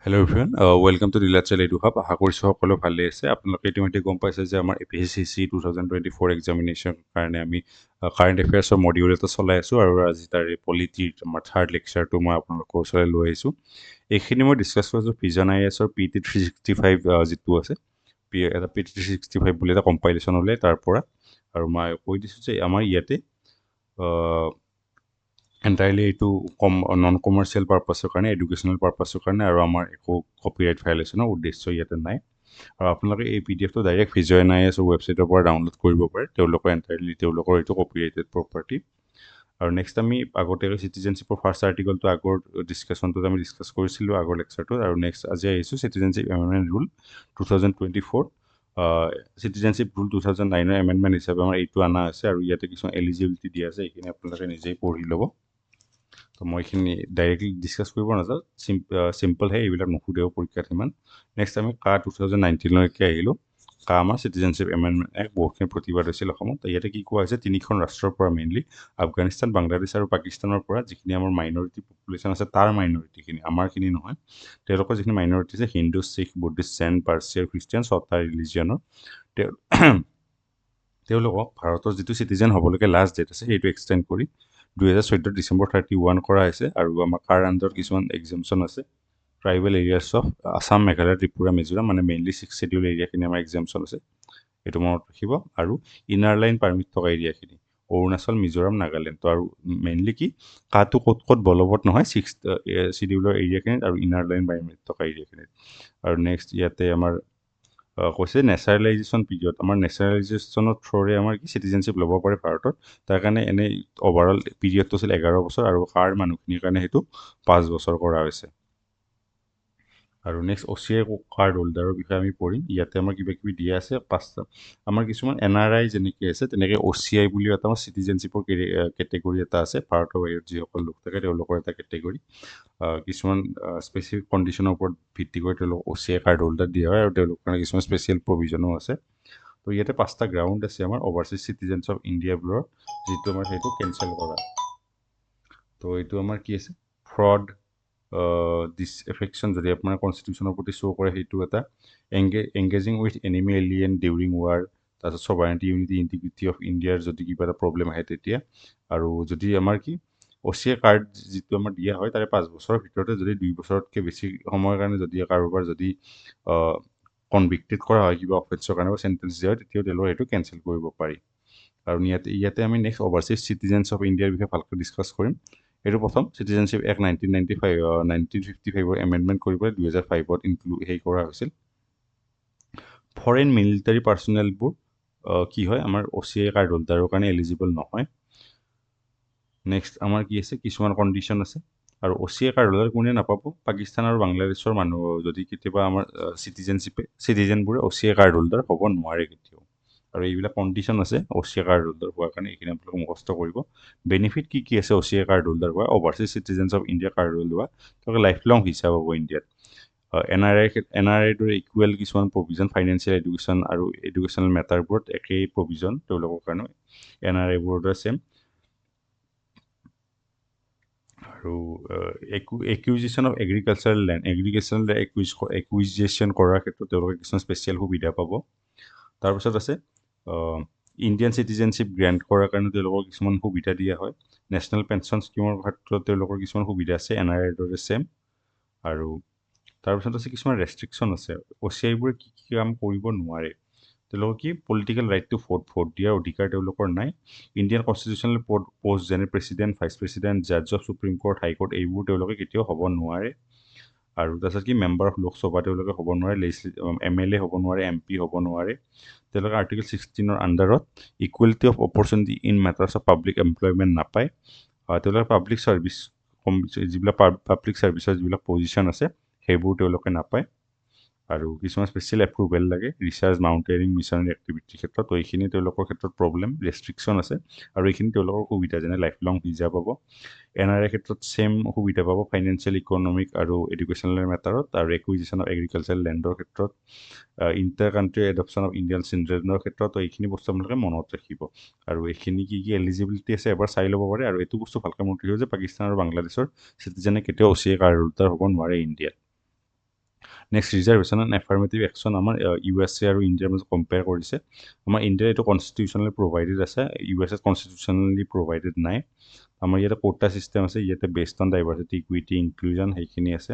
hello' everyone welcome to Nilachal এডু hub আশা কৰিছোঁ সকলো ভালে আছে আপোনালোকে ইতিমধ্যে গম পাইছে যে আমাৰ APSC 2024 এক্সামিনেশ্যন কাৰণে আমি কাৰেণ্ট এফেয়াৰ্ছৰ মডিউল এটা চলাই আছোঁ আৰু আজি তাৰে পলিটিৰ আমাৰ থাৰ্ড লেকচাৰটো মই আপোনালোকৰ ওচৰলৈ লৈ আহিছোঁ এইখিনি মই ডিছকাছ কৰিছোঁ ভিজন IASৰ PT 365 যিটো আছে এটা PT 365 বুলি এটা কম্পাইলেশ্যন ওলাই তাৰ পৰা আৰু মই কৈ দিছোঁ যে আমাৰ ইয়াতে এণ্টায়াৰলি এইটো নন কমাৰ্চিয়েল পাৰ্পাছৰ কাৰণে এডুকেশ্যনেল পাৰ্পাছৰ কাৰণে আৰু আমাৰ একো কপিৰাইট ভাইলেশ্যনৰ উদ্দেশ্য ইয়াতে নাই আৰু আপোনালোকে এই PDF টো ডাইৰেক্ট ভিজুৱেল IAS ৱেবছাইটৰ পৰা ডাউনলোড কৰিব পাৰে তেওঁলোকৰ এণ্টায়াৰলি তেওঁলোকৰ এইটো কপিৰাইটেড প্ৰপাৰ্টি আৰু নেক্সট আমি আগতীয়াকৈ চিটিজেনশ্বিপৰ ফাৰ্ষ্ট আৰ্টিকলটো আগৰ ডিছকাশ্যনটোত আমি ডিছকাছ কৰিছিলোঁ আগৰ লেকচাৰটোত আৰু নেক্সট আজি আহিছোঁ citizenship amendment rule 2024 citizenship rule 2009ৰ এমেণ্ডমেণ্ট হিচাপে আমাৰ এইটো অনা আছে আৰু ইয়াতে কিছুমান এলিজিবিলিটি দিয়া আছে এইখিনি আপোনালোকে নিজেই পঢ়ি ল'ব তো মই এইখিনি ডাইৰেক্টলি ডিছকাছ কৰিব নাযাওঁ চিম্পলহে এইবিলাক নুসুধেও পৰীক্ষাত সিমান নেক্সট আমি 2019লৈকে আহিলোঁ আমাৰ চিটিজেনশ্বিপ এমেণ্ডমেণ্ট এক্ট বহুতখিনি প্ৰতিবাদ হৈছিল অসমত ইয়াতে কি কোৱা হৈছে তিনিখন ৰাষ্ট্ৰৰ পৰা মেইনলি আফগানিস্তান বাংলাদেশ আৰু পাকিস্তানৰ পৰা যিখিনি আমাৰ মাইনৰিটি পপুলেশ্যন আছে তাৰ মাইনৰিটিখিনি আমাৰখিনি নহয় তেওঁলোকৰ যিখিনি মাইনৰিটি আছে হিন্দু শিখ বুদ্ধিষ্ট জেন পাৰ্চী আৰু খ্ৰীষ্টিয়ান ছটা ৰিলিজিয়নৰ তেওঁলোকক ভাৰতৰ যিটো চিটিজেন হ'বলৈকে লাষ্ট ডেট আছে সেইটো এক্সটেণ্ড কৰি 2014 ডিচেম্বৰ 31 কৰা হৈছে আৰু আমাৰ কাৰ আণ্ডাৰত কিছুমান এক্সামশ্যন আছে tribal areas of Assam Meghalaya Tripura Mizoram মানে মেইনলি 6 শ্বেডিউল এৰিয়াখিনি আমাৰ এক্সামশ্যন আছে এইটো মনত ৰাখিব আৰু ইনাৰ লাইন পাৰ্মিট থকা এৰিয়াখিনি অৰুণাচল মিজোৰাম নাগালেণ্ড তো আৰু মেইনলি কি কাটো ক'ত ক'ত বলবৎ নহয় 6 শ্বেডিউলৰ এৰিয়াখিনিত আৰু ইনাৰ লাইন পাৰ্মিট থকা এৰিয়াখিনিত আৰু নেক্সট ইয়াতে আমাৰ কৈছে নেচাৰেলাইজেশ্যন পিৰিয়ড আমাৰ নেচাৰেলাইজেশ্যনৰ থ্ৰুৰে আমাৰ কি চিটিজেনশ্বিপ ল'ব পাৰে ভাৰতত তাৰ কাৰণে এনেই অভাৰঅল পিৰিয়ডটো আছিল 11 বছৰ আৰু কাৰ মানুহখিনিৰ কাৰণে সেইটো 5 বছৰ কৰা হৈছে আৰু নেক্সট OCI কাৰ্ড হোল্ডাৰৰ বিষয়ে আমি পঢ়িম ইয়াতে আমাৰ কিবা কিবি দিয়া আছে পাঁচটা আমাৰ কিছুমান NRI যেনেকৈ আছে তেনেকৈ OCI বুলিও এটা আমাৰ চিটিজেনশ্বিপৰ কেটেগৰী এটা আছে ভাৰতৰ বাহিৰত যিসকল লোক থাকে তেওঁলোকৰ এটা কেটেগৰী কিছুমান স্পেচিফিক কণ্ডিশ্যনৰ ওপৰত ভিত্তি কৰি তেওঁলোকক OCI কাৰ্ড হোল্ডাৰ দিয়া হয় আৰু তেওঁলোকৰ কাৰণে কিছুমান স্পেচিয়েল প্ৰভিজনো আছে তো ইয়াতে 5টা গ্ৰাউণ্ড আছে আমাৰ অভাৰচিজ চিটিজেনছ অফ ইণ্ডিয়াবোৰৰ যিটো আমাৰ সেইটো কেঞ্চেল কৰা তো এইটো আমাৰ কি আছে ফ্ৰড ডিছএফেকশ্যন যদি আপোনাৰ কনষ্টিটিউশ্যনৰ প্ৰতি শ্ব' কৰে সেইটো এটা engaging with enemy alien during war তাৰপিছত ছভাৰেণ্টি ইউনিটি ইণ্টিগ্ৰিটি অফ ইণ্ডিয়াৰ যদি কিবা এটা প্ৰব্লেম আহে তেতিয়া আৰু যদি আমাৰ কি OCI কাৰ্ড যিটো আমাৰ দিয়া হয় তাৰে 5 বছৰৰ ভিতৰতে যদি 2 বছৰতকৈ বেছি সময়ৰ কাৰণে যদি কাৰোবাৰ যদি কনভিক্টেড কৰা হয় কিবা অফেন্সৰ কাৰণে বা চেণ্টেঞ্চ দিয়া হয় তেতিয়াও তেওঁলোকে সেইটো কেঞ্চেল কৰিব পাৰি আৰু ইয়াতে আমি নেক্সট অভাৰচিজ চিটিজেনছ অফ ইণ্ডিয়াৰ বিষয়ে ভালকৈ ডিছকাছ কৰিম এইটো প্ৰথম চিটিজেনশ্বিপ এক্ট 1955 এমেণ্ডমেণ্ট কৰি পেলাই 2005ত কৰা হৈছিল ফৰেইন মিলিটাৰী পাৰ্চনেলবোৰ কি হয় আমাৰ OCI কাৰ্ড হোল্ডাৰৰ কাৰণে এলিজিবল নহয় নেক্সট আমাৰ কি আছে কিছুমান কণ্ডিশ্যন আছে আৰু OCI কাৰ্ড হোল্ডাৰ কোনে নাপাব পাকিস্তান আৰু বাংলাদেশৰ মানুহ যদি কেতিয়াবা আমাৰ চিটিজেনবোৰে OCI কাৰ্ড হোল্ডাৰ হ'ব নোৱাৰে কেতিয়াও আৰু এইবিলাক কণ্ডিশ্যন আছে OCI কাৰ্ড হোল্ডাৰ হোৱাৰ কাৰণে এইখিনি আপোনালোকে মুখস্থ কৰিব বেনিফিট কি আছে OCI কাৰ্ড হোল্ডাৰ হোৱা overseas citizens of India card holder হোৱা তেওঁলোকে লাইফ লং ভিছা পাব ইণ্ডিয়াত NRIৰ দৰে ইকুৱেল কিছুমান প্ৰভিজন ফাইনেন্সিয়েল এডুকেশ্যন আৰু এডুকেশ্যনেল মেটাৰবোৰত একেই প্ৰভিজন তেওঁলোকৰ কাৰণে NRIবোৰৰ দৰে ছেম আৰু acquisition of agricultural land acquisition কৰাৰ ক্ষেত্ৰত তেওঁলোকে কিছুমান স্পেচিয়েল সুবিধা পাব তাৰপিছত আছে ইণ্ডিয়ান চিটিজেনশ্বিপ গ্ৰেণ্ট কৰাৰ কাৰণে তেওঁলোকৰ কিছুমান সুবিধা দিয়া হয় নেশ্যনেল পেঞ্চন স্কিমৰ ক্ষেত্ৰত তেওঁলোকৰ কিছুমান সুবিধা আছে NRIৰ দৰে ছেম আৰু তাৰপিছত আছে কিছুমান ৰেষ্ট্ৰিকশ্যন আছে OCIবোৰে কি কাম কৰিব নোৱাৰে তেওঁলোকৰ কি পলিটিকেল ৰাইট টু ভোট দিয়াৰ অধিকাৰ তেওঁলোকৰ নাই ইণ্ডিয়ান কনষ্টিটিউশ্যনেল পষ্ট যেনে প্ৰেচিডেণ্ট ভাইচ প্ৰেচিডেণ্ট জাজ অফ সুপ্ৰিম কোৰ্ট হাইকোৰ্ট এইবোৰ তেওঁলোকে কেতিয়াও হ'ব নোৱাৰে আৰু তাৰপিছত কি মেম্বাৰ অফ লোকসভা তেওঁলোকে হ'ব নোৱাৰে MLA হ'ব নোৱাৰে MP হ'ব নোৱাৰে তেওঁলোকে আৰ্টিকল 16ৰ আণ্ডাৰত equality of opportunity in matters of public employment নাপায় তেওঁলোকে পাব্লিক ছাৰ্ভিচ যিবিলাক পাব্লিক ছাৰ্ভিচৰ যিবিলাক পজিশ্যন আছে সেইবোৰ তেওঁলোকে নাপায় আৰু কিছুমান স্পেচিয়েল এপ্ৰুভেল লাগে ৰিচাৰ্চ মাউণ্টেইনিং মিছনাৰী এক্টিভিটিৰ ক্ষেত্ৰত তো এইখিনি তেওঁলোকৰ ক্ষেত্ৰত প্ৰব্লেম ৰেষ্ট্ৰিকশ্যন আছে আৰু এইখিনি তেওঁলোকৰ সুবিধা যেনে লাইফ লং ভিজা পাব NRIৰ ক্ষেত্ৰত ছেম সুবিধা পাব ফাইনেন্সিয়েল ইকনমিক আৰু এডুকেশ্যনেল মেটাৰত আৰু একুইজিশ্যন অফ এগ্ৰিকালচাৰেল লেণ্ডৰ ক্ষেত্ৰত inter country adoption of Indian চিলড্ৰেনৰ ক্ষেত্ৰত এইখিনি বস্তু আপোনালোকে মনত ৰাখিব আৰু এইখিনি কি এলিজিবিলিটি আছে এবাৰ চাই ল'ব পাৰে আৰু এইটো বস্তু ভালকৈ মনত ৰাখিব যে পাকিস্তান আৰু বাংলাদেশৰ চিটিজেনে কেতিয়াও OCI কাৰ্ড হোল্ডাৰ হ'ব নোৱাৰে ইণ্ডিয়াত next reservation and affirmative action আমাৰ USA আৰু ইণ্ডিয়াৰ মাজত কম্পেয়াৰ কৰিছে আমাৰ ইণ্ডিয়াৰ এইটো কনষ্টিটিউশ্যনেলি প্ৰভাইডেড আছে USA কনষ্টিটিউশ্যনেলি প্ৰভাইডেড নাই আমাৰ ইয়াতে কোটা ছিষ্টেম আছে ইয়াতে based on diversity equity inclusion সেইখিনি আছে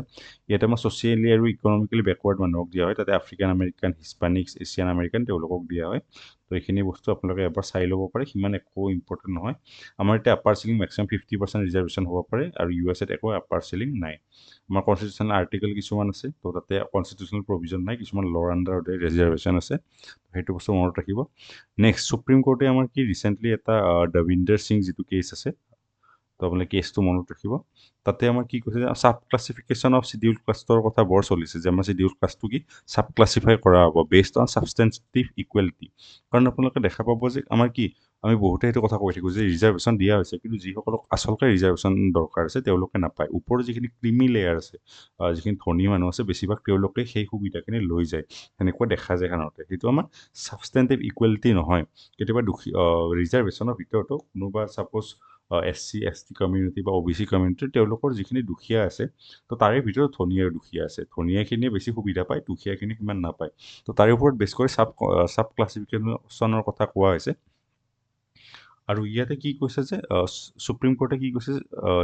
ইয়াতে আমাৰ ছ'চিয়েলি আৰু ইকনমিকেলি বেকৱাৰ্ড মানুহক দিয়া হয় তাতে আফ্ৰিকান আমেৰিকান হিস্পানিক্স এছিয়ান আমেৰিকান তেওঁলোকক দিয়া হয় তো এইখিনি বস্তু আপোনালোকে এবাৰ চাই ল'ব পাৰে সিমান একো ইম্পৰ্টেণ্ট নহয় আমাৰ এতিয়া আপাৰ চিলিং মেক্সিমাম 50% ৰিজাৰ্ভেশ্যন হ'ব পাৰে আৰু USAত একো আপাৰ চিলিং নাই আমাৰ কনষ্টিটিউশ্যনেল আৰ্টিকেল কিছুমান আছে তো তাতে কনষ্টিটিউশ্যনেল প্ৰভিজন নাই কিছুমান লৰ আণ্ডাৰতে ৰিজাৰ্ভেশ্যন আছে সেইটো বস্তু মনত ৰাখিব নেক্সট সুপ্ৰিম কোৰ্টে আমাৰ কি ৰিচেণ্টলি এটা দবিন্দৰ সিং যিটো কেছ আছে তো আপোনালোকে কেছটো মনত ৰাখিব তাতে আমাৰ কি কৈছে যে ছাব ক্লাছিফিকেশ্যন অফ চিডিউল কাষ্টৰ কথা বৰ চলিছে যে আমাৰ চিডিউল কাষ্টটো কি ছাব ক্লাছিফাই কৰা হ'ব বেছড অন ছাবষ্টেঞ্চিভ ইকুৱেলিটি কাৰণ আপোনালোকে দেখা পাব যে আমাৰ কি আমি বহুতে সেইটো কথা কৈ থাকোঁ যে ৰিজাৰ্ভেশ্যন দিয়া হৈছে কিন্তু যিসকলক আচলতে ৰিজাৰ্ভেশ্যন দৰকাৰ আছে তেওঁলোকে নাপায় ওপৰৰ যিখিনি ক্ৰিমি লেয়াৰ আছে যিখিনি ধনী মানুহ আছে বেছিভাগ তেওঁলোকে সেই সুবিধাখিনি লৈ যায় সেনেকুৱা দেখা যায় সাধাৰণতে সেইটো আমাৰ ছাবষ্টেঞ্চিভ ইকুৱেলিটি নহয় কেতিয়াবা দুখী ৰিজাৰ্ভেশ্যনৰ ভিতৰতো কোনোবা ছাপ'জ SC ST কমিউনিটি বা OBC কমিউনিটি তেওঁলোকৰ যিখিনি দুখীয়া আছে তো তাৰে ভিতৰত ধনী আৰু দুখীয়া আছে ধনীয়াখিনিয়ে বেছি সুবিধা পায় দুখীয়াখিনি সিমান নাপায় তো তাৰে ওপৰত বেছ কৰি ছাব ক্লাছিফিকেশ্যনৰ কথা কোৱা হৈছে আৰু ইয়াতে কি কৈছে যে সুপ্ৰিম কোৰ্টে কি কৈছে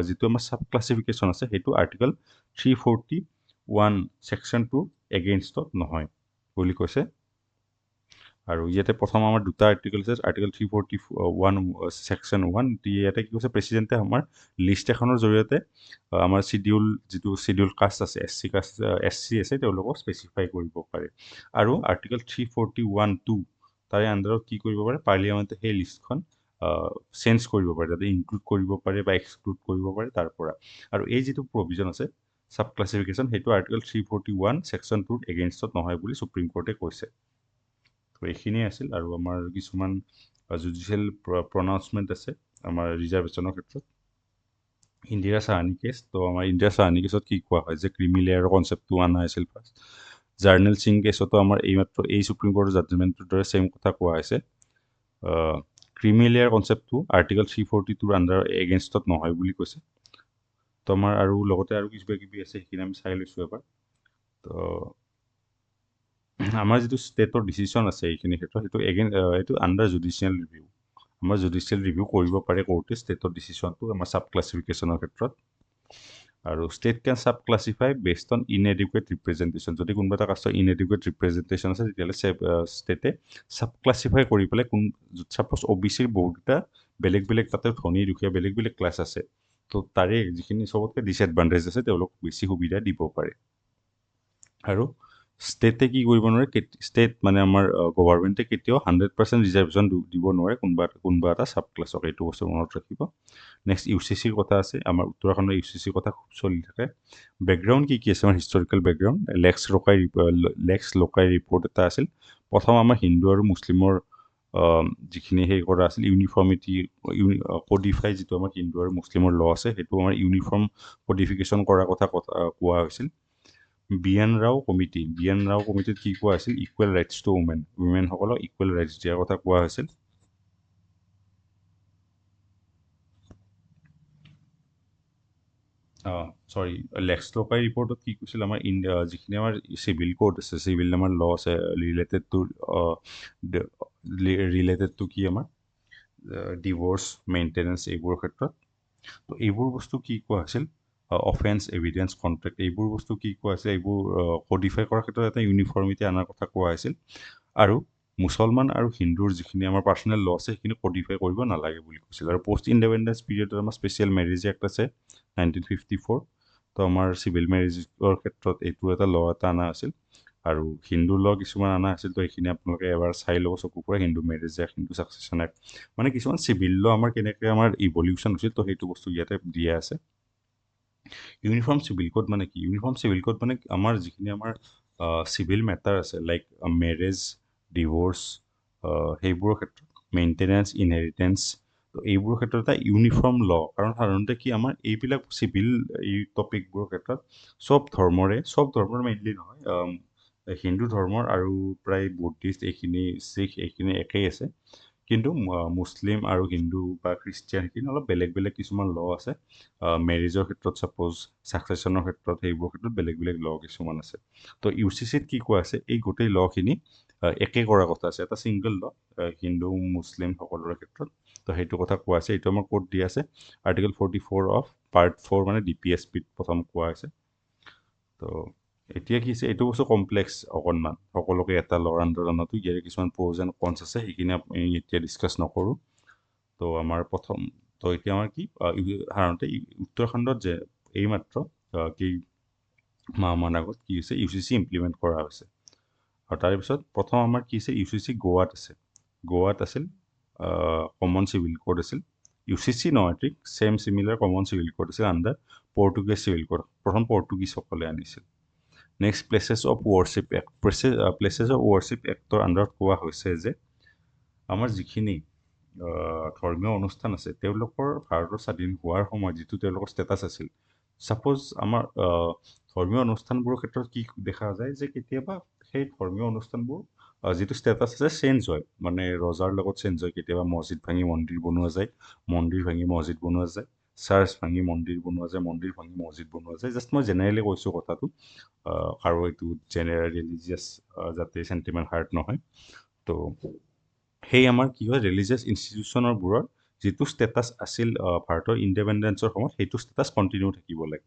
যিটো আমাৰ ছাব ক্লাছিফিকেশ্যন আছে সেইটো আৰ্টিকল 341 ছেকশ্যন 2 এগেইনষ্টত নহয় বুলি কৈছে আৰু ইয়াতে প্ৰথম আমাৰ দুটা আৰ্টিকেল আছে আৰ্টিকেল 341 ছেকশ্যন 1 ইয়াতে কি কৈছে প্ৰেচিডেণ্টে আমাৰ লিষ্ট এখনৰ জৰিয়তে আমাৰ যিটো চিডিউল কাষ্ট আছে SC আছে তেওঁলোকক স্পেচিফাই কৰিব পাৰে আৰু আৰ্টিকেল 341(2) তাৰে আণ্ডাৰত কি কৰিব পাৰে পাৰ্লিয়ামেণ্টে সেই লিষ্টখন চেঞ্জ কৰিব পাৰে যাতে ইনক্লুড কৰিব পাৰে বা এক্সক্লুড কৰিব পাৰে তাৰ পৰা আৰু এই যিটো প্ৰভিজন আছে ছাব ক্লাছিফিকেশ্যন সেইটো আৰ্টিকেল 341 ছেকশ্যন 2 এগেইনষ্টত নহয় বুলি সুপ্ৰিম কোৰ্টে কৈছে তো এইখিনিয়ে আছিল আৰু আমাৰ কিছুমান জুডিচিয়েল প্ৰনাউন্সমেণ্ট আছে আমাৰ ৰিজাৰ্ভেশ্যনৰ ক্ষেত্ৰত ইন্দিৰা চাহানী কেছ তো আমাৰ ইন্দিৰা চাহানী কেছত কি কোৱা হয় যে ক্ৰিমি লেয়াৰৰ কনচেপ্টটো অনা হৈছিল ফাৰ্ষ্ট জাৰ্নেল সিং কেছতো আমাৰ এইমাত্ৰ এই সুপ্ৰিম কোৰ্টৰ জাজমেণ্টটোৰ দৰে ছেইম কথা কোৱা হৈছে ক্ৰিমি লেয়াৰ কনচেপ্টটো আৰ্টিকেল 342 আণ্ডাৰ এগেইনষ্টত নহয় বুলি কৈছে তো আমাৰ আৰু লগতে আৰু কিবা কিবি আছে সেইখিনি আমি চাই লৈছোঁ এবাৰ তো আমাৰ যিটো ষ্টেটৰ ডিচিশ্যন আছে এইখিনি ক্ষেত্ৰত সেইটো এইটো আণ্ডাৰ জুডিচিয়েল ৰিভিউ আমাৰ জুডিচিয়েল ৰিভিউ কৰিব পাৰে কোৰ্টে ষ্টেটৰ ডিচিশ্যনটো আমাৰ ছাব ক্লাছিফিকেশ্যনৰ ক্ষেত্ৰত আৰু state can sub classify based on inadequate representation যদি কোনোবা এটা কাষ্টৰ ইনএডিকুৱেট ৰিপ্ৰেজেণ্টেশ্যন আছে তেতিয়াহ'লে ষ্টেটে ছাব ক্লাছিফাই কৰি পেলাই ছাপ'জ OBCৰ বহুতকেইটা বেলেগ বেলেগ তাতে ধনী দুখীয়া বেলেগ বেলেগ ক্লাছ আছে তো তাৰে যিখিনি চবতকৈ ডিছএডভান্টেজ আছে তেওঁলোকক বেছি সুবিধা দিব পাৰে আৰু ষ্টেটে কি কৰিব নোৱাৰে ষ্টেট মানে আমাৰ গভৰ্ণমেণ্টে কেতিয়াও 100% ৰিজাৰ্ভেশ্যন দিব নোৱাৰে কোনোবা এটা ছাব ক্লাছক এইটো বস্তু মনত ৰাখিব নেক্সট UCCৰ কথা আছে আমাৰ উত্তৰাখণ্ডৰ UCCৰ কথা খুব চলি থাকে বেকগ্ৰাউণ্ড কি আছে আমাৰ হিষ্টৰিকেল বেকগ্ৰাউণ্ড লেক্স লোকাই ৰিপৰ্ট এটা আছিল প্ৰথম আমাৰ হিন্দু আৰু মুছলিমৰ যিখিনি সেই কৰা আছিল ইউনিফৰ্মিটি কোডিফাই যিটো আমাৰ হিন্দু আৰু মুছলিমৰ ল আছে সেইটো আমাৰ ইউনিফৰ্ম কোডিফিকেশ্যন কৰাৰ কথা কোৱা হৈছিল BN Rao কমিটিত কি কোৱা হৈছিল ইকুৱেল ৰাইটছ টু উইমেনসকলক ইকুৱেল ৰাইটছ দিয়াৰ কথা কোৱা হৈছিল লেক্স লোকাই ৰিপৰ্টত কি কৈছিল আমাৰ যিখিনি আমাৰ চিভিল কোড আছে চিভিল আমাৰ ল আছে ৰিলেটেড টু কি আমাৰ ডিভৰ্চ মেইনটেনেঞ্চ এইবোৰৰ ক্ষেত্ৰত তো এইবোৰ বস্তু কি কোৱা হৈছিল অফেন্স এভিডেন্স কণ্ট্ৰেক্ট এইবোৰ বস্তু কি কোৱা হৈছে এইবোৰ কোডিফাই কৰাৰ ক্ষেত্ৰত এটা ইউনিফৰ্মিটি অনাৰ কথা কোৱা হৈছিল আৰু মুছলমান আৰু হিন্দুৰ যিখিনি আমাৰ পাৰ্চনেল ল আছে সেইখিনি কোডিফাই কৰিব নালাগে বুলি কৈছিল আৰু পষ্ট ইণ্ডিপেণ্ডেঞ্চ পিৰিয়ডত আমাৰ স্পেচিয়েল মেৰেজ এক্ট আছে 1954 তো আমাৰ চিভিল মেৰেজৰ ক্ষেত্ৰত এইটো এটা ল এটা অনা আছিল আৰু হিন্দু ল কিছুমান অনা আছিল তো সেইখিনি আপোনালোকে এবাৰ চাই ল'ব চকু পৰা Hindu marriage act Hindu succession act মানে কিছুমান চিভিল ল আমাৰ কেনেকৈ আমাৰ ইভলিউশ্যন হৈছিল তো সেইটো বস্তু ইয়াতে দিয়া আছে ইউনিফৰ্ম চিভিল কোড মানে কি ইউনিফৰ্ম চিভিল কোড মানে আমাৰ যিখিনি আমাৰ চিভিল মেটাৰ আছে লাইক মেৰেজ ডিভৰ্চ সেইবোৰৰ ক্ষেত্ৰত মেইনটেনেঞ্চ ইনহেৰিটেঞ্চ তো এইবোৰৰ ক্ষেত্ৰত এটা ইউনিফৰ্ম ল কাৰণ সাধাৰণতে কি আমাৰ এইবিলাক চিভিল এই টপিকবোৰৰ ক্ষেত্ৰত চব ধৰ্মৰ মেইনলি নহয় হিন্দু ধৰ্মৰ আৰু প্ৰায় বুদ্ধিষ্ট এইখিনি শিখ এইখিনি একেই আছে কিন্তু মুছলিম আৰু হিন্দু বা খ্ৰীষ্টিয়ানিটিৰ অলপ বেলেগ বেলেগ কিছুমান ল আছে মেৰেজৰ ক্ষেত্ৰত ছাপ'জ ছাকচেশ্যনৰ ক্ষেত্ৰত সেইবোৰৰ ক্ষেত্ৰত বেলেগ বেলেগ ল কিছুমান আছে তো ইউ চি চিত কি কোৱা আছে এই গোটেই লখিনি একে কৰা কথা আছে এটা ছিংগল ল হিন্দু মুছলিম সকলোৰে ক্ষেত্ৰত তো সেইটো কথা কোৱা আছে এইটো আমাৰ ক'ত দিয়া আছে আৰ্টিকেল 44 অফ পাৰ্ট 4 মানে ডি পি এছ পিত প্ৰথম কোৱা হৈছে তো এতিয়া কি হৈছে এইটো বস্তু কমপ্লেক্স অকণমান সকলোকে এটা ল'ৰ আন্দোলনতো ইয়াৰে কিছুমান প্ৰ'জ এণ্ড কনছ আছে সেইখিনি আমি এতিয়া ডিছকাছ নকৰোঁ তো আমাৰ প্ৰথম তো এতিয়া আমাৰ কি সাধাৰণতে উত্তৰাখণ্ডত যে এইমাত্ৰ কি মাহমান আগত কি হৈছে ইউ চি চি ইমপ্লিমেণ্ট কৰা হৈছে আৰু তাৰপিছত প্ৰথম আমাৰ কি হৈছে ইউ চি চি গোৱাত আছে গোৱাত আছিল কমন চিভিল কোড আছিল ইউ চি চি নহয় ঠিক same similar common civil code আছিল আণ্ডাৰ পৰ্টুগীজ চিভিল কোড প্ৰথম পৰ্টুগীজসকলে আনিছিল next places of worship act places of worship এক্টৰ আণ্ডাৰত কোৱা হৈছে যে আমাৰ যিখিনি ধৰ্মীয় অনুষ্ঠান আছে তেওঁলোকৰ ভাৰতৰ স্বাধীন হোৱাৰ সময়ত যিটো তেওঁলোকৰ ষ্টেটাছ আছিল ছাপ'জ আমাৰ ধৰ্মীয় অনুষ্ঠানবোৰৰ ক্ষেত্ৰত কি দেখা যায় যে কেতিয়াবা সেই ধৰ্মীয় অনুষ্ঠানবোৰ যিটো ষ্টেটাছ আছে চেঞ্জ হয় মানে ৰজাৰ লগত চেঞ্জ হয় কেতিয়াবা মছজিদ ভাঙি মন্দিৰ বনোৱা যায় মন্দিৰ ভাঙি মছজিদ বনোৱা যায় চাৰ্চ ভাঙি মন্দিৰ বনোৱা যায় মন্দিৰ ভাঙি মছজিদ বনোৱা যায় জাষ্ট মই জেনেৰেলি কৈছোঁ কথাটো আৰু এইটো জেনেৰেল ৰিলিজিয়াছ যাতে চেণ্টিমেণ্ট হাৰ্ট নহয় তো সেই আমাৰ কি হয় ৰিলিজিয়াছ ইনষ্টিটিউশ্যনৰবোৰৰ যিটো ষ্টেটাছ আছিল ভাৰতৰ ইণ্ডিপেণ্ডেঞ্চৰ সময়ত সেইটো ষ্টেটাছ কণ্টিনিউ থাকিব লাগে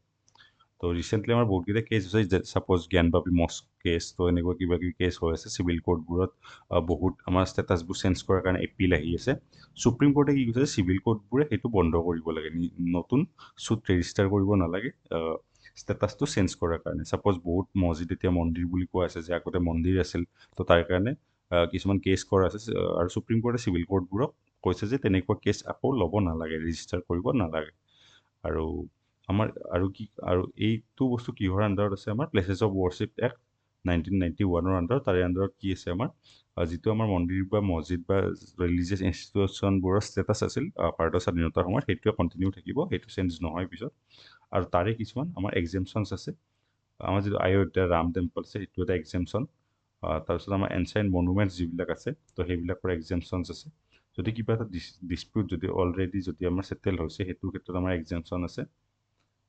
তো ৰিচেণ্টলি আমাৰ বহুতকেইটা কেছ হৈছে ছাপ'জ জ্ঞানবাপী মস্ক কেছ তো এনেকুৱা কিবা কিবি কেছ হৈ আছে চিভিল কোৰ্টবোৰত বহুত আমাৰ ষ্টেটাছবোৰ চেঞ্জ কৰাৰ কাৰণে এপিল আহি আছে ছুপ্ৰিম কোৰ্টে কি কৈছে চিভিল কোৰ্টবোৰে সেইটো বন্ধ কৰিব লাগে নতুন চুট ৰেজিষ্টাৰ কৰিব নালাগে ষ্টেটাছটো চেঞ্জ কৰাৰ কাৰণে ছাপ'জ বহুত মছজিদ এতিয়া মন্দিৰ বুলি কোৱা আছে যে আগতে মন্দিৰ আছিল তো তাৰ কাৰণে কিছুমান কেছ কৰা আছে আৰু ছুপ্ৰিম কোৰ্টে চিভিল কোৰ্টবোৰক কৈছে যে তেনেকুৱা কেছ আকৌ ল'ব নালাগে ৰেজিষ্টাৰ কৰিব নালাগে আৰু আমাৰ আৰু কি আৰু এইটো বস্তু কিহৰ আণ্ডাৰত আছে আমাৰ প্লেচেছ অফ ৱৰ্শ্বিপ এক্ট 1991 আণ্ডাৰত তাৰে আণ্ডাৰত কি আছে আমাৰ যিটো আমাৰ মন্দিৰ বা মছজিদ বা ৰিলিজিয়াছ ইনষ্টিটিউশ্যনবোৰৰ ষ্টেটাছ আছিল ভাৰতৰ স্বাধীনতাৰ সময়ত সেইটোৱে কণ্টিনিউ থাকিব সেইটো চেঞ্জ নহয় পিছত আৰু তাৰে কিছুমান আমাৰ এক্সামশ্যনছ আছে আমাৰ যিটো অযোধ্যা ৰাম টেম্পল আছে সেইটো এটা এক্সামশ্যন তাৰপিছত আমাৰ এনচাইণ্ট মনুমেণ্টছ যিবিলাক আছে তো সেইবিলাকৰ এক্সামশ্যনছ আছে যদি কিবা এটা ডিছপিউট যদি অলৰেডি যদি আমাৰ ছেটেল হৈছে সেইটোৰ ক্ষেত্ৰত আমাৰ এক্সামশ্যন আছে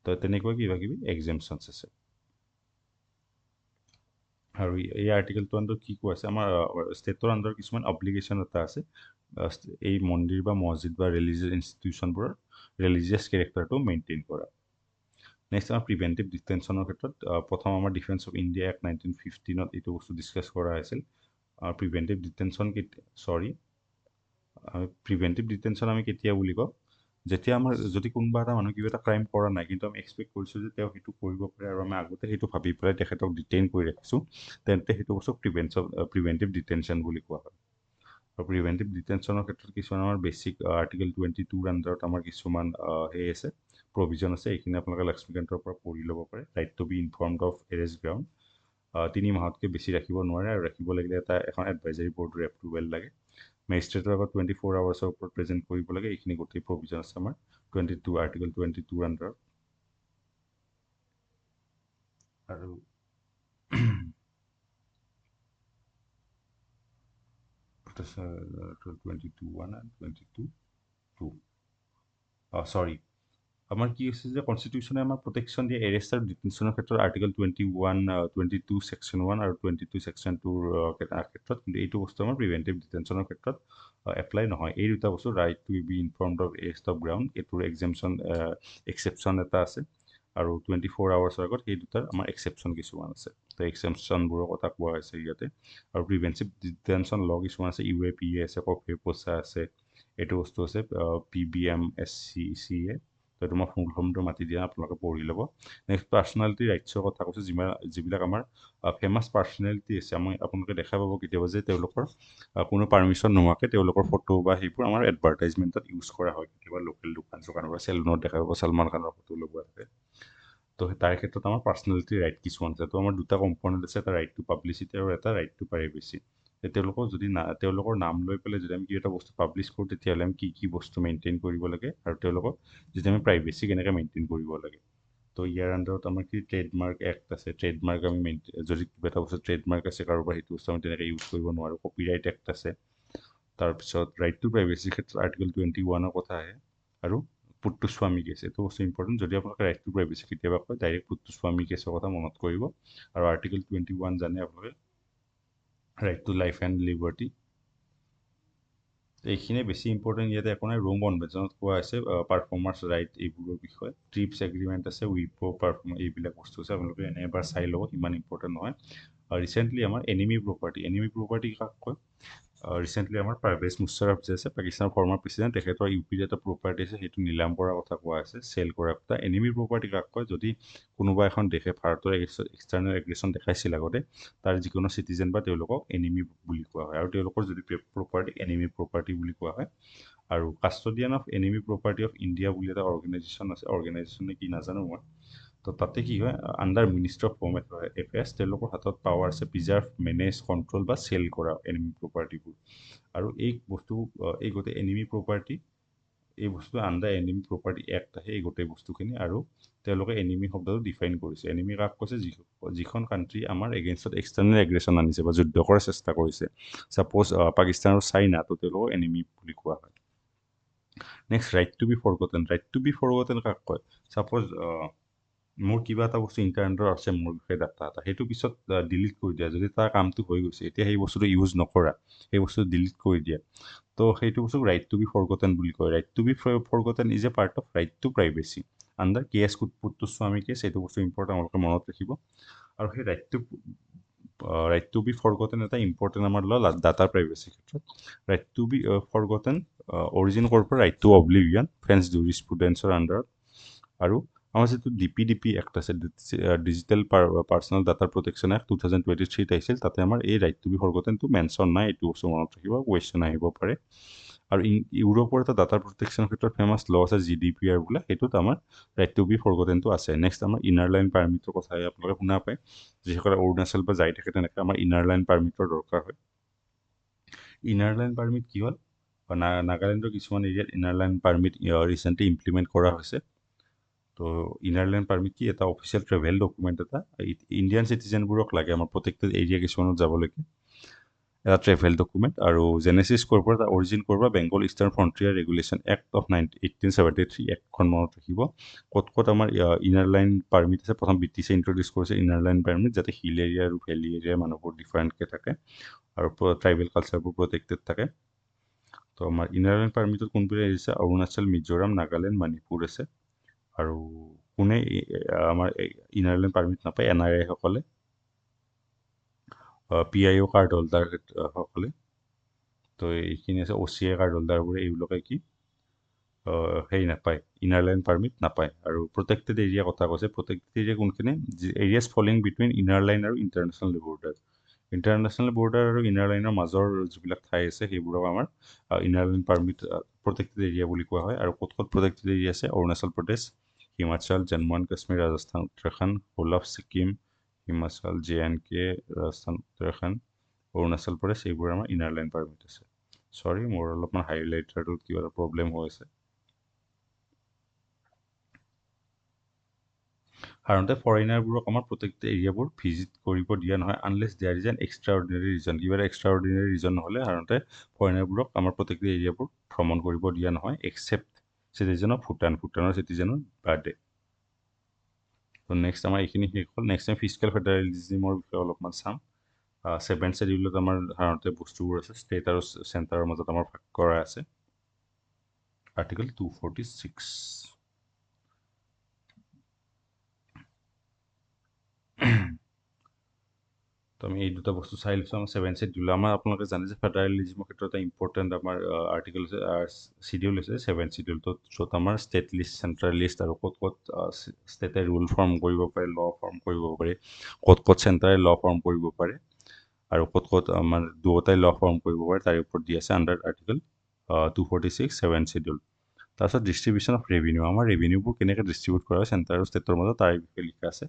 তো তেনেকুৱা কিবা কিবি এক্সামশ্যনছ আছে আৰু এই আৰ্টিকেলটো আণ্ডাৰত কি কোৱা আছে আমাৰ ষ্টেটৰ আণ্ডাৰত কিছুমান অব্লিগেশ্যন এটা আছে এই মন্দিৰ বা মছজিদ বা ৰিলিজিয়াছ ইনষ্টিটিউশ্যনবোৰৰ ৰিলিজিয়াছ কেৰেক্টাৰটো মেইনটেইন কৰা নেক্সট আমাৰ প্ৰিভেণ্টিভ ডিটেনশ্যনৰ ক্ষেত্ৰত প্ৰথম আমাৰ ডিফেন্স অফ ইণ্ডিয়া এক্ট 1915 এইটো বস্তু ডিছকাছ কৰা হৈছিল প্ৰিভেণ্টিভ ডিটেনশ্যন প্ৰিভেণ্টিভ ডিটেনশ্যন আমি কেতিয়া বুলি কওঁ যেতিয়া আমাৰ যদি কোনোবা এটা মানুহ কিবা এটা ক্ৰাইম কৰা নাই কিন্তু আমি এক্সপেক্ট কৰিছোঁ যে তেওঁ সেইটো কৰিব পাৰে আৰু আমি আগতে সেইটো ভাবি পেলাই তেখেতক ডিটেইন কৰি ৰাখিছোঁ তেন্তে সেইটো বস্তু প্ৰিভেণ্টিভ ডিটেনশ্যন বুলি কোৱা হয় আৰু প্ৰিভেণ্টিভ ডিটেনশ্যনৰ ক্ষেত্ৰত কিছুমান আমাৰ বেছিক আৰ্টিকেল 22 আণ্ডাৰত আমাৰ কিছুমান সেই আছে প্ৰভিজন আছে এইখিনি আপোনালোকে লক্ষ্মীকান্তৰ পৰা পঢ়ি ল'ব পাৰে right to be informed of arrest ground 3 মাহতকৈ বেছি ৰাখিব নোৱাৰে আৰু ৰাখিব লাগিলে এখন এডভাইজাৰী বৰ্ডৰ এপ্ৰুভেল লাগে মেজিষ্ট্ৰেটৰ আগত 24 আৱাৰ্ছৰ ওপৰত প্ৰেজেণ্ট কৰিব লাগে এইখিনি গোটেই প্ৰভিজন আছে আমাৰ 22 আৰ্টিকেল 22 আণ্ডাৰত আৰু চৰি আমাৰ কি হৈছে যে কনষ্টিটিউশ্যনে আমাৰ প্ৰটেকশ্যন দিয়ে এৰেষ্ট আৰু ডিটেনশ্যনৰ ক্ষেত্ৰত আৰ্টিকেল 22 ছেকশ্যন 1 আৰু 22 ছেকশ্যন 2ৰ ক্ষেত্ৰত কিন্তু এইটো বস্তু আমাৰ প্ৰিভেণ্টিভ ডিটেনশ্যনৰ ক্ষেত্ৰত এপ্লাই নহয় এই দুটা বস্তু right to be informed of arrest of ground এইটোৰ এক্সেপশ্যন এটা আছে আৰু 24 আৱাৰ্ছৰ আগত সেই দুটাৰ আমাৰ এক্সেপশ্যন কিছুমান আছে তো এক্সেপশ্যনবোৰৰ কথা কোৱা হৈছে ইয়াতে আৰু প্ৰিভেণ্টিভ ডিটেনশ্যন ল কিছুমান আছে ইউ এ পি এ আছে কফে পোচা আছে এইটো বস্তু আছে P B M S C A তো এইটো মই ফুলফৰ্মটো মাতি দিয়া আপোনালোকে পঢ়ি ল'ব নেক্সট পাৰ্চনেলিটি ৰাইটছৰ কথা কৈছোঁ যিবিলাক আমাৰ ফেমাছ পাৰ্চনেলিটি আছে আমি আপোনালোকে দেখা পাব কেতিয়াবা যে তেওঁলোকৰ কোনো পাৰ্মিশ্যন নোহোৱাকৈ তেওঁলোকৰ ফটো বা সেইবোৰ আমাৰ এডভাৰটাইজমেণ্টত ইউজ কৰা হয় কেতিয়াবা লোকেল দোকান চোকানৰ পৰা চেলুনত দেখা পাব ছলমান খানৰ ফটো লগোৱা থাকে তো তাৰ ক্ষেত্ৰত আমাৰ পাৰ্চনেলিটি ৰাইট কিছুমান আছে তো আমাৰ দুটা কম্পনেণ্ট আছে এটা ৰাইট টু পাব্লিচিটি আৰু এটা ৰাইট টু প্ৰাইভেচি তেওঁলোকৰ যদি তেওঁলোকৰ নাম লৈ পেলাই যদি আমি কিবা এটা বস্তু পাব্লিছ কৰোঁ তেতিয়াহ'লে আমি কি বস্তু মেইনটেইন কৰিব লাগে আৰু তেওঁলোকক যেতিয়া আমি প্ৰাইভেচি কেনেকৈ মেইনটেইন কৰিব লাগে তো ইয়াৰ আণ্ডাৰত আমাৰ কি ট্ৰেডমাৰ্ক এক্ট আছে ট্ৰেডমাৰ্ক আমি যদি কিবা এটা বস্তু ট্ৰেডমাৰ্ক আছে কাৰোবাৰ সেইটো বস্তু আমি তেনেকৈ ইউজ কৰিব নোৱাৰোঁ কপিৰাইট এক্ট আছে তাৰপিছত ৰাইট টু প্ৰাইভেচিৰ ক্ষেত্ৰত আৰ্টিকেল 21ৰ কথা আহে আৰু পুট টু স্বামী কেছ এইটো বস্তু ইম্পৰ্টেণ্ট যদি আপোনালোকে ৰাইট টু প্ৰাইভেচি কেতিয়াবা কয় ডাইৰেক্ট পুট টু স্বামী কেছৰ কথা মনত কৰিব আৰু আৰ্টিকেল 21 জানে আপোনালোকে right to life and liberty এইখিনিয়ে বেছি ইম্পৰ্টেণ্ট ইয়াতে একো নাই ৰোম কনভেনশ্যনত কোৱা আছে পাৰফৰ্মাৰ্ছ ৰাইট এইবোৰৰ বিষয়ে ট্ৰিপছ এগ্ৰিমেণ্ট আছে উইপো পাৰফৰ্মাৰ এইবিলাক বস্তু আছে আপোনালোকে এনে এবাৰ চাই ল'ব ইমান ইম্পৰ্টেণ্ট নহয় ৰিচেণ্টলি আমাৰ এনিমি প্ৰপাৰ্টি কাক কয় ৰিচেণ্টলি আমাৰ পাৰভেজ মুশ্বাৰফ যে আছে পাকিস্তানৰ ফৰ্মাৰ প্ৰেচিডেণ্ট তেখেতৰ ইউপিৰ এটা প্ৰপাৰ্টি আছে সেইটো নিলাম কৰাৰ কথা কোৱা আছে চেল কৰাৰ কথা এনিমি প্ৰপাৰ্টি কাক কয় যদি কোনোবা এখন দেশে ভাৰতৰ এক্সটাৰ্নেল এগ্ৰেশ্যন দেখাইছিল আগতে তাৰ যিকোনো চিটিজেন বা তেওঁলোকক এনিমি বুলি কোৱা হয় আৰু তেওঁলোকৰ যদি প্ৰপাৰ্টি এনিমি প্ৰপাৰ্টি বুলি কোৱা হয় আৰু custodian of enemy property of India বুলি এটা অৰ্গেনাইজেশ্যন আছে অৰ্গেনাইজেশ্যনে কি নাজানো মই তো তাতে কি হয় under minister of home affairs তেওঁলোকৰ হাতত পাৱাৰ আছে প্ৰিজাৰ্ভ মেনেজ কণ্ট্ৰল বা চেল কৰা এনিমি প্ৰপাৰ্টিবোৰ আৰু এই বস্তু এই গোটেই এনিমি প্ৰপাৰ্টি এই বস্তু আণ্ডাৰ এনিমি প্ৰপাৰ্টি এক্ট আহে এই গোটেই বস্তুখিনি আৰু তেওঁলোকে এনিমি শব্দটো ডিফাইন কৰিছে এনিমি কাক কৈছে যিখন কাণ্ট্ৰি আমাৰ এগেইনষ্টত এক্সটাৰ্নেল এগ্ৰেশ্যন আনিছে বা যুদ্ধ কৰাৰ চেষ্টা কৰিছে ছাপ'জ পাকিস্তান আৰু চাইনা তো তেওঁলোকক এনিমি বুলি কোৱা হয় next right to be forgotten কাক কয় ছাপ'জ মোৰ কিবা এটা বস্তু ইণ্টাৰনেটত আছে মোৰ বিষয়ে ডাটা এটা সেইটো পিছত ডিলিট কৰি দিয়া যদি তাৰ কামটো হৈ গৈছে এতিয়া সেই বস্তুটো ইউজ নকৰা সেই বস্তুটো ডিলিট কৰি দিয়া তো সেইটো বস্তু ৰাইট টু বি ফৰগটেন বুলি কয় right to be forgotten is a part of right to privacy under case Puttaswamy case সেইটো বস্তু ইম্পৰ্টেণ্ট আপোনালোকে মনত ৰাখিব আৰু সেই ৰাইট টু বি ফৰগটেন এটা ইম্পৰ্টেণ্ট আমাৰ ডাটা প্ৰাইভেচিৰ ক্ষেত্ৰত right to be forgotten origin ক'ৰ পৰা ৰাইট টু অব্লিভিয়ন ফ্ৰেঞ্চ জুৰিস্প্ৰুডেন্সৰ আণ্ডাৰত আৰু আমাৰ যিটো ডিপিডিপি এক্ট আছে digital personal data protection act 2023 আহিছিল তাতে আমাৰ এই ৰাইট টু বি ফৰগটেনটো মেনশ্যন নাই এইটো বস্তু মনত ৰাখিব কুৱেশ্যন আহিব পাৰে আৰু ইউৰোপৰ এটা ডাটা প্ৰটেকশ্যনৰ ক্ষেত্ৰত ফেমাছ ল আছে GDPR বোলে সেইটোত আমাৰ ৰাইট টু বি ফৰগটেনটো আছে নেক্সট আমাৰ ইনাৰ লাইন পাৰ্মিটৰ কথা আপোনালোকে শুনা পায় যিসকলে অৰুণাচল বা যাই থাকে তেনেকৈ আমাৰ ইনাৰ লাইন পাৰ্মিটৰ দৰকাৰ হয় ইনাৰ লাইন পাৰ্মিট কি হ'ল নাগালেণ্ডৰ কিছুমান এৰিয়াত inner line permit recently implement কৰা হৈছে তো ইনাৰ লাইন পাৰ্মিট কি এটা অফিচিয়েল ট্ৰেভেল ডকুমেণ্ট এটা ইণ্ডিয়ান চিটিজেনবোৰক লাগে আমাৰ প্ৰটেক্টেড এৰিয়া কিছুমানত যাবলৈকে এটা ট্ৰেভেল ডকুমেণ্ট আৰু জেনেচিছ ক'ৰ পৰা অৰিজিন ক'ৰ পৰা Bengal eastern frontier regulation act of 1873 এক্টখন মনত ৰাখিব ক'ত আমাৰ ইনাৰ লাইন পাৰ্মিট আছে প্ৰথম ব্ৰিটিছে ইণ্ট্ৰডিউচ কৰিছে ইনাৰ লাইন পাৰ্মিট যাতে হিল এৰিয়া আৰু ভেলী এৰিয়াৰ মানুহবোৰ ডিফাৰেণ্টকৈ থাকে আৰু ট্ৰাইবেল কালচাৰবোৰ প্ৰটেক্টেড থাকে তো আমাৰ ইনাৰ লাইন পাৰ্মিটত কোনবোৰ এৰিয়া আছে অৰুণাচল মিজোৰাম নাগালেণ্ড মণিপুৰ আছে আৰু কোনে আমাৰ ইনাৰ লাইন পাৰ্মিট নাপায় NRI সকলে PIO কাৰ্ড হোল্ডাৰ সকলে তো এইখিনি আছে OCI কাৰ্ড হোল্ডাৰবোৰে এইবিলাকে কি হেৰি নাপায় ইনাৰ লাইন পাৰ্মিট নাপায় আৰু প্ৰটেক্টেড এৰিয়া কথা কৈছে প্ৰটেক্টেড এৰিয়া কোনখিনি areas falling between inner line আৰু ইণ্টাৰনেশ্যনেল বৰ্ডাৰ আৰু ইনাৰ লাইনৰ মাজৰ যিবিলাক ঠাই আছে সেইবোৰক আমাৰ inner line permit protected area বুলি কোৱা হয় আৰু ক'ত প্ৰটেক্টেড এৰিয়া আছে Arunachal Pradesh Himachal Jammu and Kashmir Rajasthan Uttarakhand whole of Sikkim Himachal JNK Rajasthan Uttarakhand Arunachal Pradesh এইবোৰ আমাৰ ইনাৰ লাইন পাৰ্মিট আছে চৰি মোৰ অলপমান হাইলাইটাৰটোত কিবা এটা প্ৰব্লেম হৈ আছে সাধাৰণতে ফৰেইনাৰবোৰক আমাৰ প্ৰটেক্টেড এৰিয়াবোৰ ভিজিট কৰিব দিয়া নহয় unless there is an extraordinary reason কিবা এটা এক্সট্ৰা অৰ্ডিনেৰী ৰিজন নহ'লে সাধাৰণতে ফৰেইনাৰবোৰক আমাৰ প্ৰটেক্টেড এৰিয়াবোৰ ভ্ৰমণ কৰিব দিয়া নহয় এক্সেপ্ট চিটিজেন অফ ভূটানৰ চিটিজেনৰ বাদে তো নেক্সট আমাৰ এইখিনি শেষ হ'ল নেক্সট টাইম ফিজিকেল ফেডাৰেলিজিমৰ বিষয়ে অলপমান চাম 7th শ্বেডিউলত আমাৰ সাধাৰণতে বস্তুবোৰ আছে ষ্টেট আৰু চেণ্টাৰৰ মাজত আমাৰ ভাগ কৰা আছে আৰ্টিকেল 246 তো আমি এই দুটা বস্তু চাই লৈছোঁ আমাৰ 7th শ্বেডিউল আমাৰ আপোনালোকে জানে যে ফেডাৰেলিজিমৰ ক্ষেত্ৰত এটা ইম্পৰ্টেণ্ট আমাৰ আৰ্টিকেল শ্বেডিউল হৈছে 7th শ্বেডিউলটো য'ত আমাৰ ষ্টেট লিষ্ট চেণ্ট্ৰেল লিষ্ট আৰু ক'ত ষ্টেটে ৰুল ফৰ্ম কৰিব পাৰে ল ফৰ্ম কৰিব পাৰে ক'ত চেণ্টাৰে ল ফৰ্ম কৰিব পাৰে আৰু ক'ত আমাৰ দুয়োটাই ল ফৰ্ম কৰিব পাৰে তাৰ ওপৰত দি আছে আণ্ডাৰ আৰ্টিকেল 246 7th শ্বেডিউল তাৰপিছত ডিষ্ট্ৰিবিউশ্যন অফ ৰেভিনিউ আমাৰ ৰেভিনিউবোৰ কেনেকৈ ডিষ্ট্ৰিবিউট কৰা হয় চেণ্টাৰ আৰু ষ্টেটৰ মাজত তাৰ বিষয়ে লিখা আছে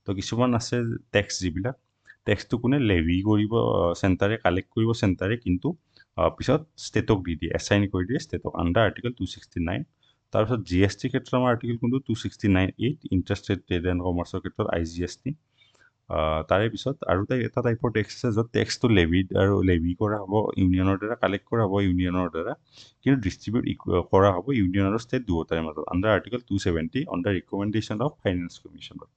তো কিছুমান আছে টেক্স যিবিলাক টেক্সটো কোনে লেভি কৰিব চেণ্টাৰে কালেক্ট কৰিব চেণ্টাৰে কিন্তু পিছত ষ্টেটক দি দিয়ে এছাইন কৰি দিয়ে ষ্টেটক আণ্ডাৰ আৰ্টিকেল 269 তাৰপিছত GST ক্ষেত্ৰত আমাৰ আৰ্টিকেল কোনটো 269(8) ইণ্টাৰষ্টেট ট্ৰেড এণ্ড কমাৰ্চৰ ক্ষেত্ৰত IGST তাৰে পিছত আৰু এটা টাইপৰ টেক্স আছে য'ত টেক্সটো লেভি কৰা হ'ব ইউনিয়নৰ দ্বাৰা কালেক্ট কৰা হ'ব ইউনিয়নৰ দ্বাৰা কিন্তু ডিষ্ট্ৰিবিউট কৰা হ'ব ইউনিয়ন আৰু ষ্টেট দুয়োটাৰে মাজত under article 270 on the recommendation of finance কমিশ্যনৰ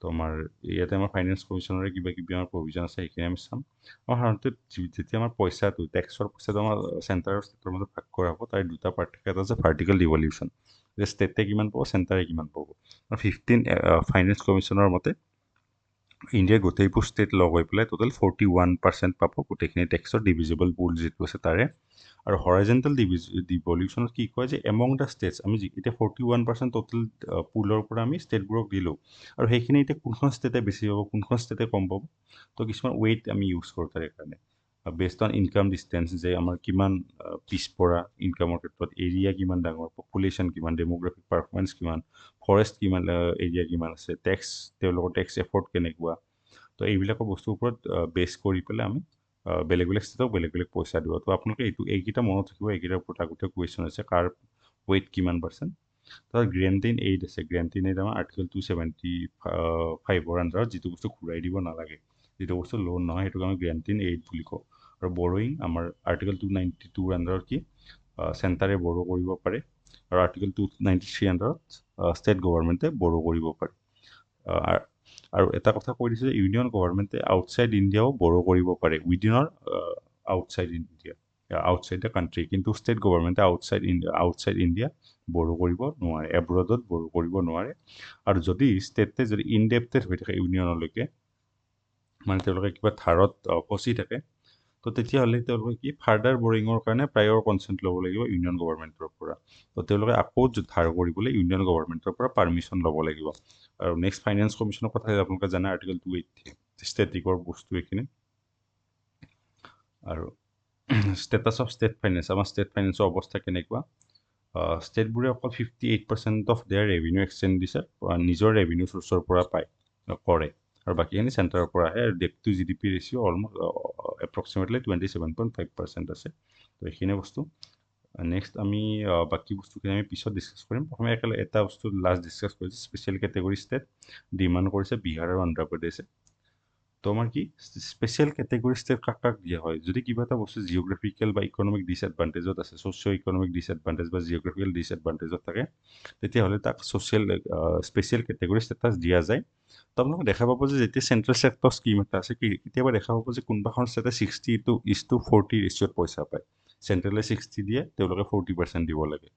তো আমাৰ ইয়াতে আমাৰ ফাইনেন্স কমিশ্যনৰে কিবা আমাৰ প্ৰভিজন আছে সেইখিনি আমি চাম আমাৰ সাধাৰণতে যেতিয়া আমাৰ পইচাটো টেক্সৰ পইচাটো আমাৰ চেণ্টাৰ আৰু ষ্টেটৰ মাজত ভাগ কৰা হ'ব তাৰে দুটা পাৰ্থক্য এটা আছে ভাৰ্টিকেল ডিভলিউশ্যন যে ষ্টেটে কিমান পাব চেণ্টাৰে কিমান পাব 15 ফাইনেন্স কমিশ্যনৰ মতে ইণ্ডিয়াৰ গোটেইবোৰ ষ্টেট লগ হৈ পেলাই টোটেল 41% পাব গোটেইখিনি টেক্সৰ ডিভিজিবল পুল যিটো আছে তাৰে আৰু হৰাইজেণ্টেল ডিভলিউশ্যনত কি কয় যে এমং দ্য ষ্টেটছ আমি এতিয়া 41% টোটেল পুলৰ পৰা আমি ষ্টেটবোৰক দিলোঁ আৰু সেইখিনি এতিয়া কোনখন ষ্টেটে বেছি পাব কোনখন ষ্টেটে কম পাব তো কিছুমান ৱেইট আমি ইউজ কৰোঁ তাৰে কাৰণে বেছড অন ইনকাম ডিষ্টেঞ্চ যে আমাৰ কিমান পিছপৰা ইনকামৰ ক্ষেত্ৰত এৰিয়া কিমান ডাঙৰ পপুলেশ্যন কিমান ডেম'গ্ৰাফিক পাৰফৰ্মেঞ্চ কিমান ফৰেষ্ট কিমান এৰিয়া কিমান আছে তেওঁলোকৰ টেক্স এফৰ্ট কেনেকুৱা তো এইবিলাকৰ বস্তুৰ ওপৰত বেছ কৰি পেলাই আমি বেলেগ বেলেগ ষ্টেটক বেলেগ বেলেগ পইচা দিব তো আপোনালোকে এইকেইটা মনত ৰাখিব এইকেইটাৰ ওপৰত আগতীয়া কুৱেশ্যন আছে কাৰ ৱেইট কিমান পাৰ্চেণ্ট তাৰ গ্ৰেণ্টিন এইড আছে গ্ৰেণ্টিন এইড আমাৰ আৰ্টিকল 275ৰ আণ্ডাৰত যিটো বস্তু ঘূৰাই দিব নালাগে যিটো বস্তু লোন নহয় সেইটোক আমি গ্ৰেণ্টিন এইড বুলি কওঁ আৰু বৰোয়িং আমাৰ আৰ্টিকল 292ৰ আণ্ডাৰত কি চেণ্টাৰে বৰো কৰিব পাৰে আৰু আৰ্টিকল 293 আণ্ডাৰত ষ্টেট গভৰ্ণমেণ্টে বৰো কৰিব পাৰে আৰু এটা কথা কৈ দিছে যে ইউনিয়ন গভৰ্ণমেণ্টে আউটছাইড ইণ্ডিয়াও বৰো কৰিব পাৰে উইদিনৰ outside India outside the country কিন্তু ষ্টেট গভৰ্ণমেণ্টে আউটছাইড ইণ্ডিয়া বৰো কৰিব নোৱাৰে এব্ৰডত বৰো কৰিব নোৱাৰে আৰু যদি ষ্টেটে যদি ইনডেপ্টেড হৈ থাকে ইউনিয়নলৈকে মানে তেওঁলোকে কিবা ধাৰত ফচি থাকে তো তেতিয়াহ'লে তেওঁলোকে কি ফাৰ্ডাৰ বৰিঙৰ কাৰণে প্ৰায়ৰ কনচেণ্ট ল'ব লাগিব ইউনিয়ন গভৰ্ণমেণ্টৰ পৰা তো তেওঁলোকে আকৌ ধাৰ কৰিবলৈ ইউনিয়ন গভৰ্ণমেণ্টৰ পৰা পাৰ্মিশ্যন ল'ব লাগিব আৰু নেক্সট ফাইনেন্স কমিশ্যনৰ কথা আপোনালোকে জানে আৰ্টিকল 280 ষ্টেটিকৰ বস্তু এইখিনি আৰু ষ্টেটাছ অফ ষ্টেট ফাইনেন্স আমাৰ ষ্টেট ফাইনেন্সৰ অৱস্থা কেনেকুৱা ষ্টেটবোৰে অকল 58% অফ দেয়াৰ ৰেভিনিউ এক্সপেণ্ডিচাৰ নিজৰ ৰেভিনিউ চ'ৰ্চৰ পৰা কৰে আৰু বাকীখিনি চেণ্টাৰৰ পৰা আহে আৰু debt to GDP ratio' almost approximately 27.5% আছে তো এইখিনি বস্তু নেক্সট আমি বাকী বস্তুখিনি আমি পিছত ডিছকাছ কৰিম প্ৰথমে এটা বস্তু লাষ্ট ডিছকাছ কৰিছোঁ স্পেচিয়েল কেটেগৰী ষ্টেট ডিমাণ্ড কৰিছে বিহাৰ আৰু অন্ধ্ৰপ্ৰদেশে তো আমাৰ কি স্পেচিয়েল কেটেগৰী ষ্টেট কাক কাক দিয়া হয় যদি কিবা এটা বস্তু জিঅ'গ্ৰাফিকেল বা ইকনমিক ডিছএডভান্টেজত আছে ছ'চিঅ' ইকনমিক ডিছএডভান্টেজ বা জিঅ'গ্ৰাফিকেল ডিছএডভান্টেজত থাকে তেতিয়াহ'লে তাক স্পেচিয়েল কেটেগৰী ষ্টেটাছ দিয়া যায় তো আপোনালোকে দেখা পাব যে যেতিয়া চেণ্ট্ৰেল ছেক্টৰ স্কিম এটা আছে কেতিয়াবা দেখা পাব যে কোনোবাখন ষ্টেটে 60:40 ৰেচিঅ'ত পইচা পায় চেণ্ট্ৰেলে 60 দিয়ে তেওঁলোকে 40% দিব লাগে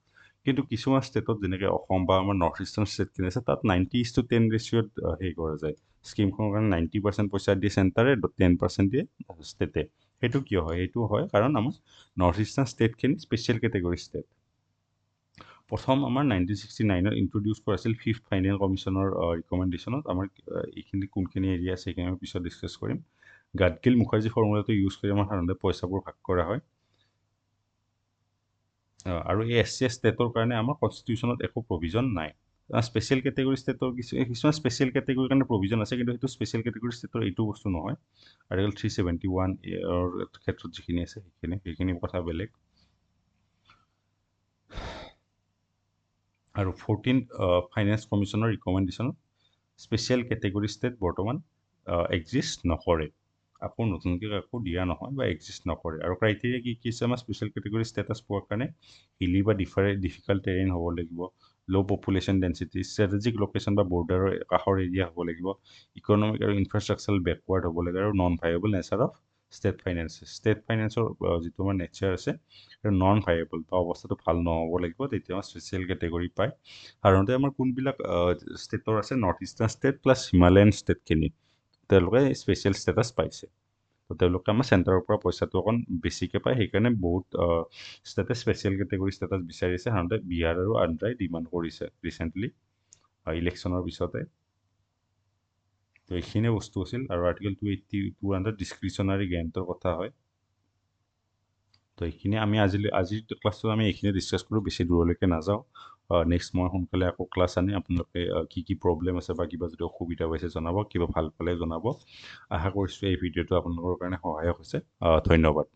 কিন্তু কিছুমান ষ্টেটত যেনেকৈ অসম বা আমাৰ নৰ্থ ইষ্টাৰ্ণ ষ্টেটখিনি আছে তাত 90:10 ৰেচিঅ'ত হেৰি কৰা যায় স্কিমখনৰ কাৰণে 90% পইচা দিয়ে চেণ্টাৰে 10% দিয়ে ষ্টেটে সেইটো কিয় হয় সেইটো হয় কাৰণ আমাৰ নৰ্থ ইষ্টাৰ্ণ ষ্টেটখিনি স্পেচিয়েল কেটেগৰী ষ্টেট প্ৰথম আমাৰ 1969ত ইণ্ট্ৰডিউচ কৰাইছিল ফিফ্থ ফাইনেন্স কমিশ্যনৰ ৰিকমেণ্ডেশ্যনত আমাৰ এইখিনি কোনখিনি এৰিয়া আছে সেইখিনি আমি পিছত ডিছকাছ কৰিম গাডগিল মুখাৰ্জী ফৰ্মুলাটো ইউজ কৰি আমাৰ সাধাৰণতে পইচাবোৰ ভাগ কৰা হয় আৰু এই SC ষ্টেটৰ কাৰণে আমাৰ কনষ্টিটিউশ্যনত একো প্ৰভিজন নাই স্পেচিয়েল কেটেগৰী ষ্টেটৰ কিছুমান স্পেচিয়েল কেটেগৰীৰ কাৰণে প্ৰভিজন আছে কিন্তু সেইটো স্পেচিয়েল কেটেগৰী ষ্টেটৰ এইটো বস্তু নহয় আৰ্টিকল 371 ক্ষেত্ৰত যিখিনি আছে সেইখিনি কথা বেলেগ আৰু 14th ফাইনেন্স কমিশ্যনৰ ৰিকমেণ্ডেশ্যনত স্পেচিয়েল কেটেগৰী ষ্টেট বৰ্তমান এক্সিষ্ট নকৰে আকৌ নতুনকৈ আকৌ দিয়া নহয় বা এক্সিষ্ট নকৰে আৰু ক্ৰাইটেৰিয়া কি আছে আমাৰ স্পেচিয়েল কেটেগৰী ষ্টেটাছ পোৱাৰ কাৰণে হিলি বা ডিফিকাল্ট টেৰেইন হ'ব লাগিব ল' পপুলেশ্যন ডেঞ্চিটি ষ্ট্ৰেটেজিক লোকেশ্যন বা বৰ্ডাৰৰ কাষৰ এৰিয়া হ'ব লাগিব ইকনমিক আৰু ইনফ্ৰাষ্ট্ৰাকচাৰ বেকৱাৰ্ড হ'ব লাগে আৰু নন ভাইয়েবল নেচাৰ অফ ষ্টেট ফাইনেন্সৰ যিটো আমাৰ নেচাৰ আছে সেইটো নন ভাইয়েবল বা অৱস্থাটো ভাল নহ'ব লাগিব তেতিয়া আমাৰ স্পেচিয়েল কেটেগৰী পায় সাধাৰণতে আমাৰ কোনবিলাক ষ্টেটৰ আছে north eastern state plus Himalayan ষ্টেটখিনি তেওঁলোকে স্পেচিয়েল ষ্টেটাছ পাইছে তো তেওঁলোকে আমাৰ চেণ্টাৰৰ পৰা পইচাটো অকণ বেছিকৈ পায় সেইকাৰণে বহুত ষ্টেটে স্পেচিয়েল কেটেগৰী ষ্টেটাছ বিচাৰিছে সাধাৰণতে বিহাৰ আৰু আন্ধ্ৰাই ডিমাণ্ড কৰিছে ৰিচেণ্টলি ইলেকশ্যনৰ পিছতে তো এইখিনিয়ে বস্তু আছিল আৰু আৰ্টিকল 282 আণ্ডাৰ ডিছক্ৰিশ্যনাৰী গ্ৰেণ্টৰ কথা হয় তো এইখিনি আমি আজিৰ ক্লাছটো আমি এইখিনি ডিছকাছ কৰোঁ বেছি দূৰলৈকে নাযাওঁ নেক্সট মই সোনকালে আকৌ ক্লাছ আনি আপোনালোকে কি প্ৰব্লেম আছে বা কিবা যদি অসুবিধা পাইছে জনাব কিবা ভাল পালে জনাব আশা কৰিছোঁ এই ভিডিঅ'টো আপোনালোকৰ কাৰণে সহায়ক হৈছে ধন্যবাদ